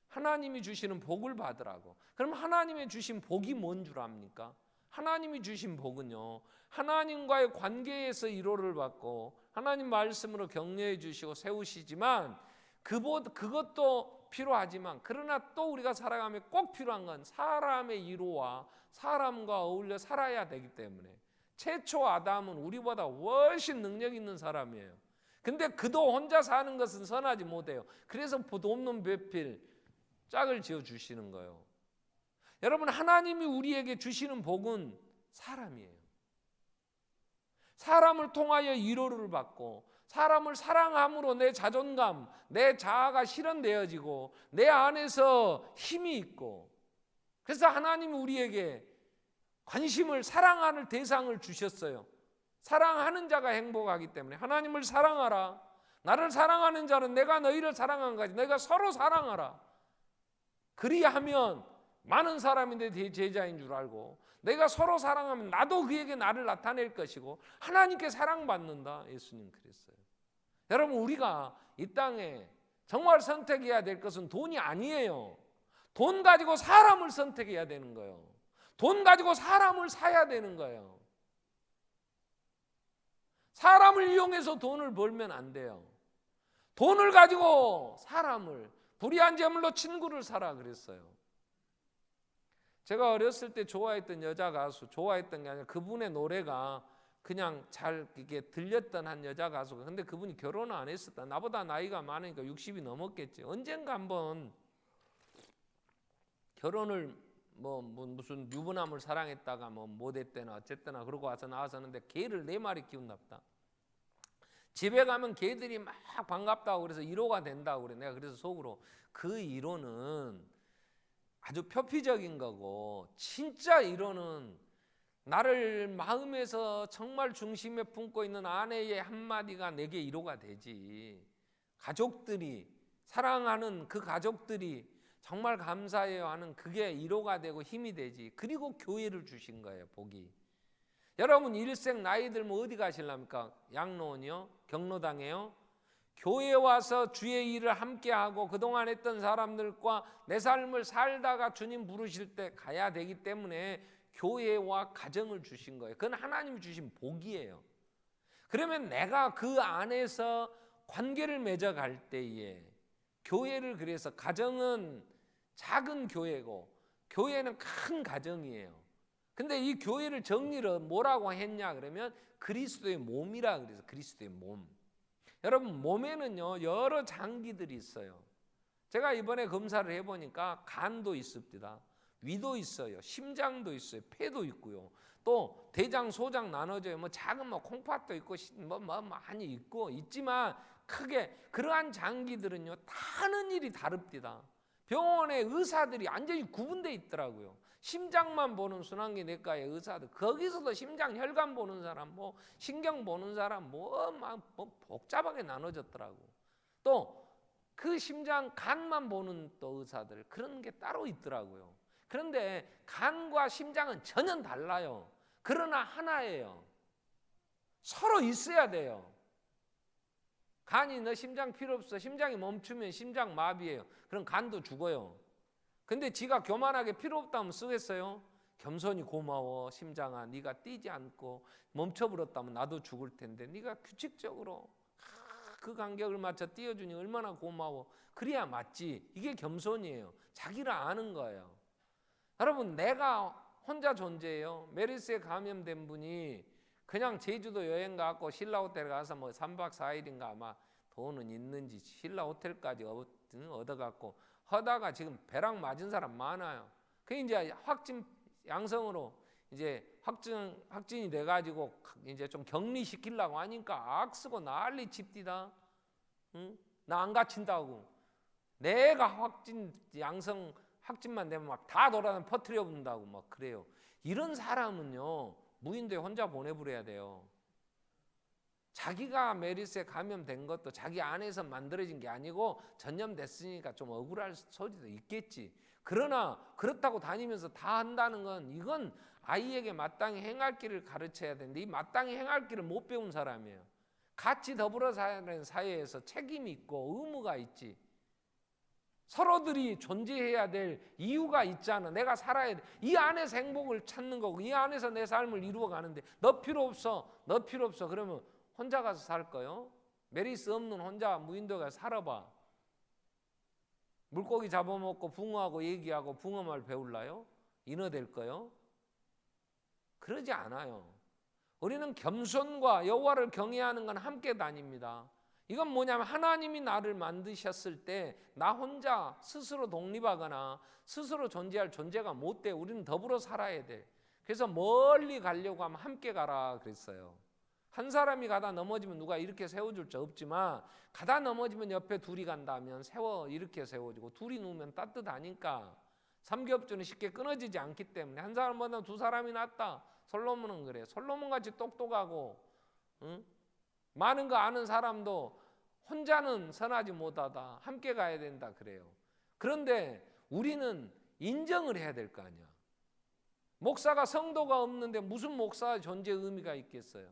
하나님이 주시는 복을 받으라고. 그럼 하나님의 주신 복이 뭔 줄 압니까? 하나님이 주신 복은요, 하나님과의 관계에서 위로를 받고 하나님 말씀으로 격려해 주시고 세우시지만 그것도 필요하지만, 그러나 또 우리가 살아가며 꼭 필요한 건 사람의 위로와 사람과 어울려 살아야 되기 때문에, 최초 아담은 우리보다 훨씬 능력 있는 사람이에요. 근데 그도 혼자 사는 것은 선하지 못해요. 그래서 돕는 배필 짝을 지어 주시는 거예요. 여러분, 하나님이 우리에게 주시는 복은 사람이에요. 사람을 통하여 위로를 받고, 사람을 사랑함으로 내 자존감, 내 자아가 실현되어지고 내 안에서 힘이 있고, 그래서 하나님이 우리에게 관심을, 사랑하는 대상을 주셨어요. 사랑하는 자가 행복하기 때문에 하나님을 사랑하라. 나를 사랑하는 자는 내가 너희를 사랑한 거지. 내가 서로 사랑하라. 그리하면 많은 사람이 내 제자인 줄 알고, 내가 서로 사랑하면 나도 그에게 나를 나타낼 것이고 하나님께 사랑받는다. 예수님 그랬어요. 여러분, 우리가 이 땅에 정말 선택해야 될 것은 돈이 아니에요. 돈 가지고 사람을 선택해야 되는 거예요. 돈 가지고 사람을 사야 되는 거예요. 사람을 이용해서 돈을 벌면 안 돼요. 돈을 가지고 사람을, 불의한 제물로 친구를 사라 그랬어요. 제가 어렸을 때 좋아했던 여자 가수, 좋아했던 게 아니라 그분의 노래가 그냥 잘 이렇게 들렸던 한 여자 가수가, 근데 그분이 결혼을 안 했었다. 나보다 나이가 많으니까 60이 넘었겠지. 언젠가 한번 결혼을 무슨 유부남을 사랑했다가 못했대나 어쨌거나 그러고 와서 나왔었는데, 개를 4마리 키운답다. 집에 가면 개들이 막 반갑다고 그래서 1호가 된다고 그래. 내가 그래서 속으로, 그 1호는 아주 표피적인 거고, 진짜 1호는 나를 마음에서 정말 중심에 품고 있는 아내의 한마디가 내게 1호가 되지. 가족들이, 사랑하는 그 가족들이 정말 감사해요 하는 그게 위로가 되고 힘이 되지. 그리고 교회를 주신 거예요, 복이. 여러분 일생 나이 들면 어디 가실랍니까? 양로원이요? 경로당이요? 교회 와서 주의 일을 함께하고 그동안 했던 사람들과 내 삶을 살다가 주님 부르실 때 가야 되기 때문에 교회와 가정을 주신 거예요. 그건 하나님이 주신 복이에요. 그러면 내가 그 안에서 관계를 맺어갈 때에 교회를, 그래서 가정은 작은 교회고 교회는 큰 가정이에요. 근데 이 교회를 정리를 뭐라고 했냐 그러면 그리스도의 몸이라 그래서 그리스도의 몸. 여러분 몸에는요 여러 장기들이 있어요. 제가 이번에 검사를 해보니까 간도 있습니다. 위도 있어요. 심장도 있어요. 폐도 있고요. 또 대장, 소장 나눠져요. 뭐 작은 뭐 콩팥도 있고 뭐 많이 있고 있지만 크게 그러한 장기들은요 다 하는 일이 다릅니다. 병원에 의사들이 완전히 구분되어 있더라고요. 심장만 보는 순환기 내과의 의사들, 거기서도 심장 혈관 보는 사람, 뭐 신경 보는 사람, 뭐 복잡하게 나눠졌더라고. 또 그 심장 간만 보는 또 의사들, 그런 게 따로 있더라고요. 그런데 간과 심장은 전혀 달라요. 그러나 하나예요. 서로 있어야 돼요. 간이 너 심장 필요 없어. 심장이 멈추면 심장 마비예요. 그럼 간도 죽어요. 근데 지가 교만하게 필요 없다면 쓰겠어요? 겸손히 고마워 심장아, 네가 뛰지 않고 멈춰버렸다면 나도 죽을 텐데 네가 규칙적으로 그 간격을 맞춰 뛰어주니 얼마나 고마워. 그래야 맞지. 이게 겸손이에요. 자기를 아는 거예요. 여러분 내가 혼자 존재해요. 메르스에 감염된 분이 그냥 제주도 여행 가고 신라 호텔 가서 뭐 3박 4일인가 아마 돈은 있는지 신라 호텔까지 얻어갖고 하다가 지금 벼락 맞은 사람 많아요. 그 이제 확진 양성으로 이제 확진이 돼가지고 이제 좀 격리시키려고 하니까 악쓰고 난리 칩디다. 응? 나 안 갇힌다고. 내가 확진만 되면 막 다 돌아다니며 퍼뜨려 본다고 막 그래요. 이런 사람은요 무인도에 혼자 보내버려야 돼요. 자기가 메르스에 감염된 것도 자기 안에서 만들어진 게 아니고 전염됐으니까 좀 억울할 소리도 있겠지. 그러나 그렇다고 다니면서 다 한다는 건 이건 아이에게 마땅히 행할 길을 가르쳐야 되는데 이 마땅히 행할 길을 못 배운 사람이에요. 같이 더불어 사는 사회에서 책임이 있고 의무가 있지. 서로들이 존재해야 될 이유가 있잖아. 내가 살아야 돼. 이 안에서 행복을 찾는 거고 이 안에서 내 삶을 이루어 가는데 너 필요 없어. 너 필요 없어. 그러면 혼자 가서 살 거요? 메르스 없는 혼자 무인도에 가서 살아봐. 물고기 잡아먹고 붕어하고 얘기하고 붕어말 배울라요? 인어 될 거요? 그러지 않아요. 우리는 겸손과 여호와를 경외하는 건 함께 다닙니다. 이건 뭐냐면 하나님이 나를 만드셨을 때 나 혼자 스스로 독립하거나 스스로 존재할 존재가 못 돼. 우리는 더불어 살아야 돼. 그래서 멀리 가려고 하면 함께 가라 그랬어요. 한 사람이 가다 넘어지면 누가 이렇게 세워줄 수 없지만 가다 넘어지면 옆에 둘이 간다면 이렇게 세워지고 둘이 누우면 따뜻하니까 삼겹줄은 쉽게 끊어지지 않기 때문에 한 사람보다 두 사람이 낫다. 솔로몬은 그래. 솔로몬같이 똑똑하고 많은 거 아는 사람도 혼자는 선하지 못하다. 함께 가야 된다 그래요. 그런데 우리는 인정을 해야 될 거 아니야. 목사가 성도가 없는데 무슨 목사의 존재 의미가 있겠어요.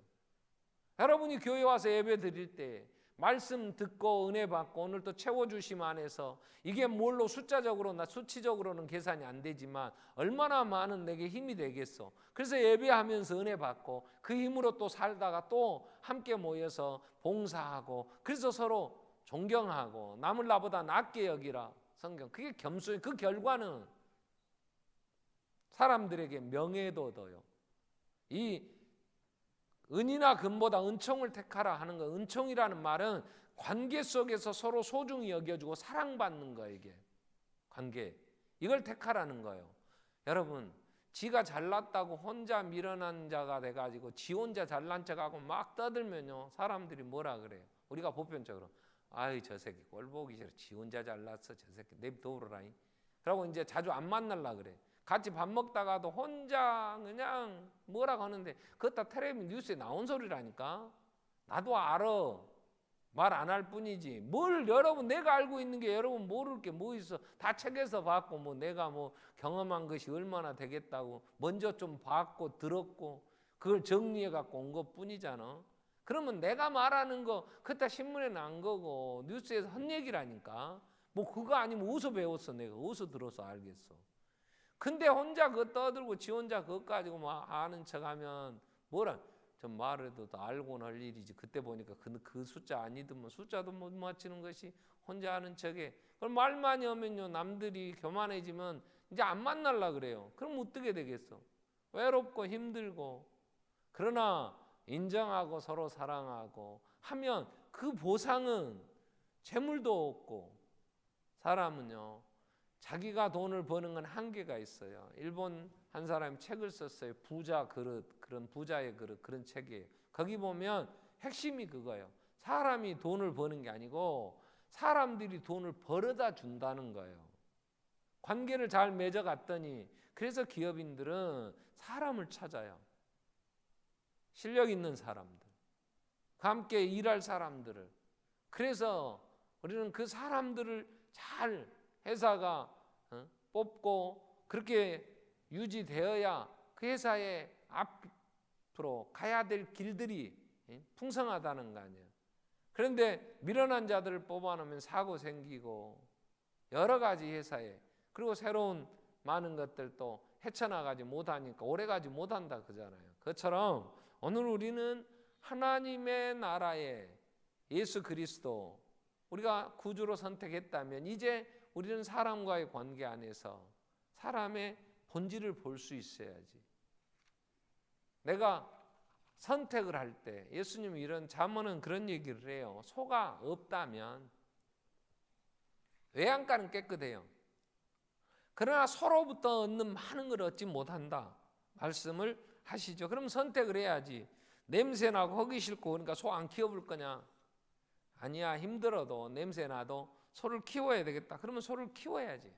여러분이 교회 와서 예배 드릴 때 말씀 듣고 은혜 받고 오늘 또 채워주심 안에서 이게 뭘로 숫자적으로나 수치적으로는 계산이 안 되지만 얼마나 많은 내게 힘이 되겠어. 그래서 예배하면서 은혜 받고 그 힘으로 또 살다가 또 함께 모여서 봉사하고 그래서 서로 존경하고 남을 나보다 낫게 여기라. 성경 그게 겸손이 그 결과는 사람들에게 명예도 얻어요. 이 은이나 금보다 은총을 택하라 하는 거, 은총이라는 말은 관계 속에서 서로 소중히 여겨주고 사랑받는 거에게 관계, 이걸 택하라는 거예요. 여러분 지가 잘났다고 혼자 밀어난 자가 돼가지고 지 혼자 잘난 척하고 막 떠들면요 사람들이 뭐라 그래요. 우리가 보편적으로 아이 저 새끼 꼴 보기 싫어. 지 혼자 잘났어. 저 새끼 냅둬 버려라잉. 그러고 이제 자주 안 만날라 그래. 같이 밥 먹다가도 혼자 그냥 뭐라고 하는데 그것 다 텔레비전 뉴스에 나온 소리라니까. 나도 알아. 말 안 할 뿐이지. 뭘 여러분 내가 알고 있는 게 여러분 모를 게 뭐 있어. 다 책에서 봤고 뭐 내가 뭐 경험한 것이 얼마나 되겠다고 먼저 좀 봤고 들었고 그걸 정리해 갖고 온 것뿐이잖아. 그러면 내가 말하는 거 그때 신문에 난 거고 뉴스에서 한 얘기라니까. 뭐 그거 아니면 어디서 배웠어 내가 어디서 들어서 알겠어. 근데 혼자 그거 떠들고 지 혼자 그거 가지고 막 아는 척하면 뭐라 좀 말해도 알고는 할 일이지. 그때 보니까 그 숫자 아니더만 숫자도 못 맞히는 것이 혼자 하는 척에. 그럼 말 많이 하면요 남들이 교만해지면 이제 안 만날라 그래요. 그럼 어떻게 되겠어? 외롭고 힘들고. 그러나 인정하고 서로 사랑하고 하면 그 보상은 재물도 없고. 사람은요 자기가 돈을 버는 건 한계가 있어요. 일본 한 사람이 책을 썼어요. 부자 그릇, 그런 부자의 그릇 그런 책이에요. 거기 보면 핵심이 그거예요. 사람이 돈을 버는 게 아니고 사람들이 돈을 벌어다 준다는 거예요. 관계를 잘 맺어갔더니 그래서 기업인들은 사람을 찾아요. 실력 있는 사람들, 함께 일할 사람들을. 그래서 우리는 그 사람들을 잘 회사가 뽑고 그렇게 유지되어야 그 회사의 앞으로 가야 될 길들이 풍성하다는 거 아니에요. 그런데 미련한 자들을 뽑아놓으면 사고 생기고 여러 가지 회사에 그리고 새로운 많은 것들도 헤쳐나가지 못하니까 오래가지 못한다 그러잖아요. 그것처럼 오늘 우리는 하나님의 나라에 예수 그리스도 우리가 구주로 선택했다면 이제 우리는 사람과의 관계 안에서 사람의 본질을 볼 수 있어야지. 내가 선택을 할 때 예수님이 이런 잠언은 그런 얘기를 해요. 소가 없다면 외양간은 깨끗해요. 그러나 소로부터 얻는 많은 걸 얻지 못한다 말씀을 하시죠. 그럼 선택을 해야지. 냄새나고 허기 싫고 그러니까 소 안 키워볼 거냐? 아니야, 힘들어도 냄새나도 소를 키워야 되겠다. 그러면 소를 키워야지.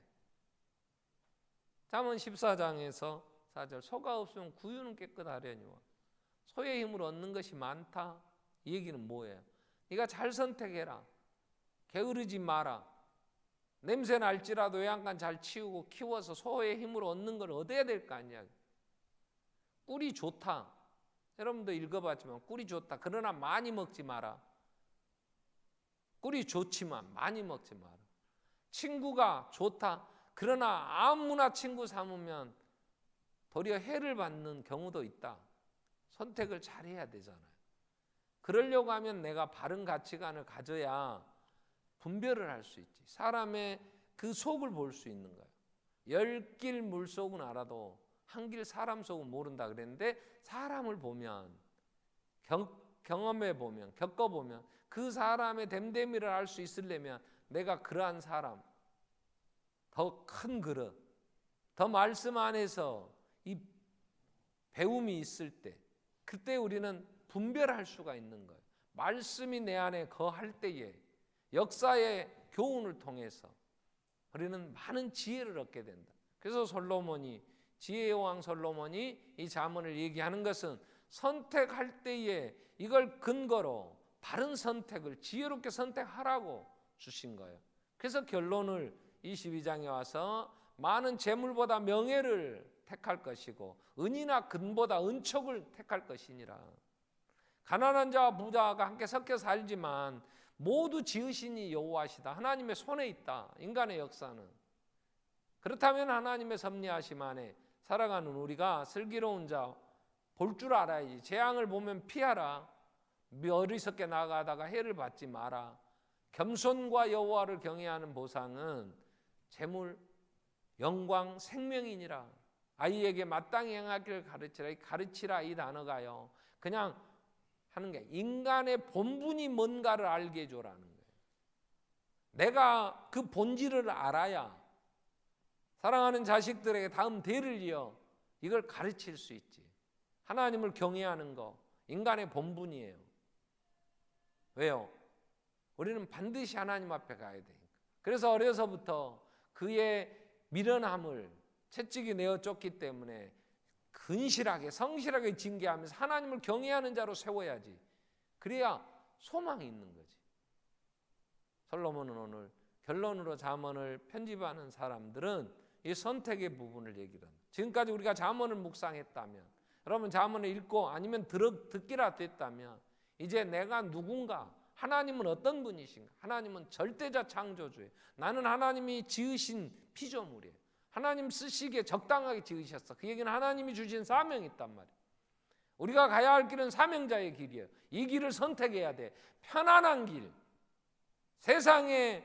잠언 14장에서 4절 소가 없으면 구유는 깨끗하려니와 소의 힘으로 얻는 것이 많다. 이 얘기는 뭐예요? 네가 잘 선택해라. 게으르지 마라. 냄새 날지라도 외양간 잘 치우고 키워서 소의 힘으로 얻는 걸 얻어야 될 거 아니야. 꿀이 좋다. 여러분도 읽어봤지만 꿀이 좋다. 그러나 많이 먹지 마라. 꿀이 좋지만 많이 먹지 마라. 친구가 좋다. 그러나 아무나 친구 삼으면 도리어 해를 받는 경우도 있다. 선택을 잘해야 되잖아요. 그러려고 하면 내가 바른 가치관을 가져야 분별을 할 수 있지. 사람의 그 속을 볼 수 있는 거예요. 10길 물속은 알아도 한 길 사람 속은 모른다 그랬는데 사람을 보면 경험해 보면 겪어보면 그 사람의 됨됨이를 알 수 있으려면 내가 그러한 사람 더 큰 그릇 더 말씀 안에서 이 배움이 있을 때 그때 우리는 분별할 수가 있는 거예요. 말씀이 내 안에 거할 때에 역사의 교훈을 통해서 우리는 많은 지혜를 얻게 된다. 그래서 솔로몬이 지혜의 왕 솔로몬이 이 잠언을 얘기하는 것은 선택할 때에 이걸 근거로 바른 선택을 지혜롭게 선택하라고 주신 거예요. 그래서 결론을 22장에 와서 많은 재물보다 명예를 택할 것이고 은이나 금보다 은촉을 택할 것이니라. 가난한 자와 부자가 함께 섞여 살지만 모두 지으시니 여호와시다. 하나님의 손에 있다. 인간의 역사는. 그렇다면 하나님의 섭리하심 안에 살아가는 우리가 슬기로운 자 볼 줄 알아야지. 재앙을 보면 피하라. 어리석게 나가다가 해를 받지 마라. 겸손과 여호와를 경외하는 보상은 재물, 영광, 생명이니라. 아이에게 마땅히 행하기를 가르치라 이 단어가요. 그냥 하는 게 인간의 본분이 뭔가를 알게 해줘라는 거예요. 내가 그 본질을 알아야 사랑하는 자식들에게 다음 대를 이어 이걸 가르칠 수 있지. 하나님을 경외하는 거 인간의 본분이에요. 왜요? 우리는 반드시 하나님 앞에 가야 되니까. 그래서 어려서부터 그의 미련함을 채찍이 내어 쫓기 때문에 근실하게 성실하게 징계하면서 하나님을 경외하는 자로 세워야지. 그래야 소망이 있는 거지. 솔로몬은 오늘 결론으로 잠언을 편집하는 사람들은 이 선택의 부분을 얘기를 합니다. 지금까지 우리가 잠언을 묵상했다면, 여러분 잠언을 읽고 아니면 듣기라 됐다면, 이제 내가 누군가, 하나님은 어떤 분이신가? 하나님은 절대자 창조주예요. 나는 하나님이 지으신 피조물이에요. 하나님 쓰시기에 적당하게 지으셨어. 그 얘기는 하나님이 주신 사명이 있단 말이에요. 우리가 가야 할 길은 사명자의 길이에요. 이 길을 선택해야 돼. 편안한 길, 세상에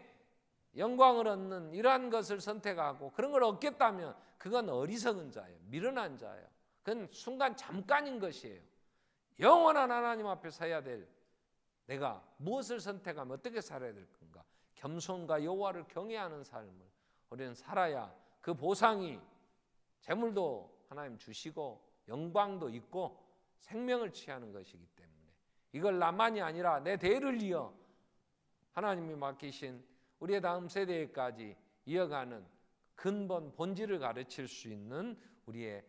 영광을 얻는 이러한 것을 선택하고 그런 걸 얻겠다면 그건 어리석은 자예요. 미련한 자예요. 그건 순간 잠깐인 것이에요. 영원한 하나님 앞에 서야 될 내가 무엇을 선택하면 어떻게 살아야 될 건가? 겸손과 여호와를 경외하는 삶을 우리는 살아야 그 보상이 재물도 하나님 주시고 영광도 있고 생명을 취하는 것이기 때문에 이걸 나만이 아니라 내 대를 이어 하나님이 맡기신 우리의 다음 세대까지 이어가는 근본 본질을 가르칠 수 있는 우리의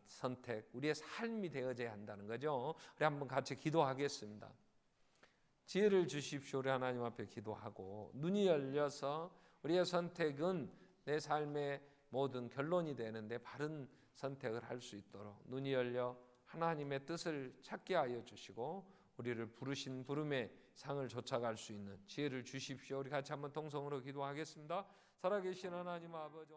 선택, 우리의 삶이 되어져야 한다는 거죠. 우리 한번 같이 기도하겠습니다. 지혜를 주십시오. 우리 하나님 앞에 기도하고 눈이 열려서 우리의 선택은 내 삶의 모든 결론이 되는데 바른 선택을 할 수 있도록 눈이 열려 하나님의 뜻을 찾게 하여 주시고 우리를 부르신 부름의 상을 쫓아갈 수 있는 지혜를 주십시오. 우리 같이 한번 통성으로 기도하겠습니다. 살아계신 하나님 아버지,